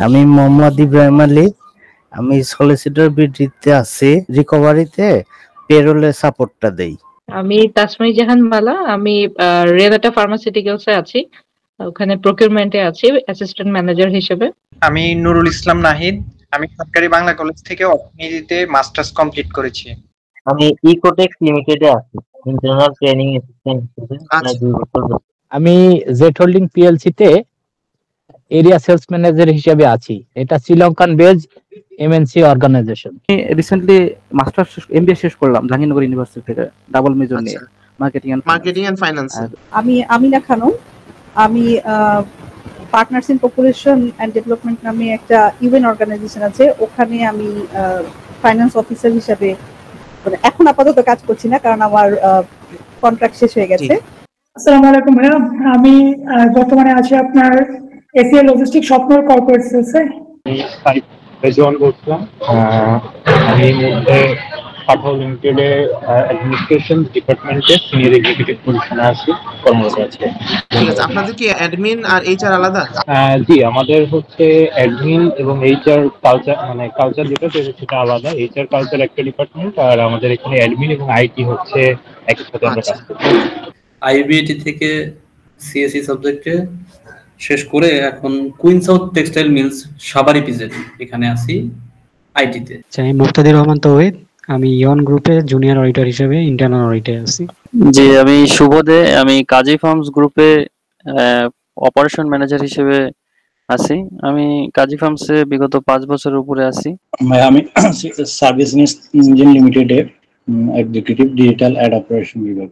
আমি মোহাম্মদ ইব্রাহিম আলী। আমি সলিসিটর বিডিতে আছি, রিকভারিতে পেরোলের সাপোর্টটা দেই। আমি তাসমাই জাহান মালা। আমি রেলাটা ফার্মাসিউটিক্যালসে আছি, ওখানে প্রকিউরমেন্টে আছি অ্যাসিস্ট্যান্ট ম্যানেজার হিসেবে। আমি নুরুল ইসলাম নাহিদ। আমি সরকারি বাংলা কলেজ থেকে অর্থনীতিতে মাস্টার্স কমপ্লিট করেছি। আমি ইকোটেক্স লিমিটেডে আছি, ইন্টারনাল ট্রেনিং অ্যাসিস্ট্যান্ট হিসেবে। আচ্ছা। 2 বছর ধরে। আমি জেড হোল্ডিং পিএলসি তে এরিয়া সেলস ম্যানেজার হিসেবে আছি। এটা শ্রীলঙ্কান বেজ এমএনসি অর্গানাইজেশন। আমি রিসেন্টলি মাস্টার্স এমবিএ শেষ করলাম জাহাঙ্গীরনগর ইউনিভার্সিটি থেকে, ডাবল মেজর নিয়ে মার্কেটিং এন্ড ফাইন্যান্স। আমি আমিনা খানম। আমি partners in population and development নামে একটা ইউএন অর্গানাইজেশন আছে, ওখানে আমি ফাইন্যান্স অফিসার হিসেবে মানে এখন আপাতত কাজ করছি না, কারণ আমার কন্ট্রাক্ট শেষ হয়ে গেছে। আসসালামু আলাইকুম ভাইয়া, আমি বর্তমানে আছি আপনার এসিএল লজিস্টিক স্বপ্নর কর্পোরেট সেলসে। রেজওয়ান বলছিলাম। আমি এই মুহূর্তে পাঠাও লিমিটেডে অ্যাডমিনিস্ট্রেশন ডিপার্টমেন্টে সিনিয়র এক্সিকিউটিভ পজিশনে আছি, কর্মরত আছি। ঠিক আছে, আপনাদের কি অ্যাডমিন আর এইচআর আলাদা? জি, আমাদের হচ্ছে অ্যাডমিন এবং এইচআর কালচার, মানে কালচার যেটা সেটা আলাদা। এইচআর কালচার একটা ডিপার্টমেন্ট, আর আমাদের এখানে অ্যাডমিন এবং আইটি হচ্ছে একই সাথে আমরা কাজ করি। আইবিএটি থেকে সিএসই সাবজেক্টে শেষ করে এখন queen south textile mills Savar EPZ এখানে আছি আইটিতে। আমি মুক্তাদি রহমান তৌহিদ। আমি ইয়ন গ্রুপে জুনিয়র অডিটর হিসেবে ইন্টারনাল অডিটে আছি। জি, আমি শুভদে। আমি কাজী ফার্মস গ্রুপে অপারেশন ম্যানেজার হিসেবে আছি। আমি কাজী ফার্মসে বিগত 5 বছরের উপরে আছি। আমি সার্ভিস ইঞ্জিন লিমিটেডে এক্সিকিউটিভ ডিজিটাল অ্যাড অপারেশন বিভাগ।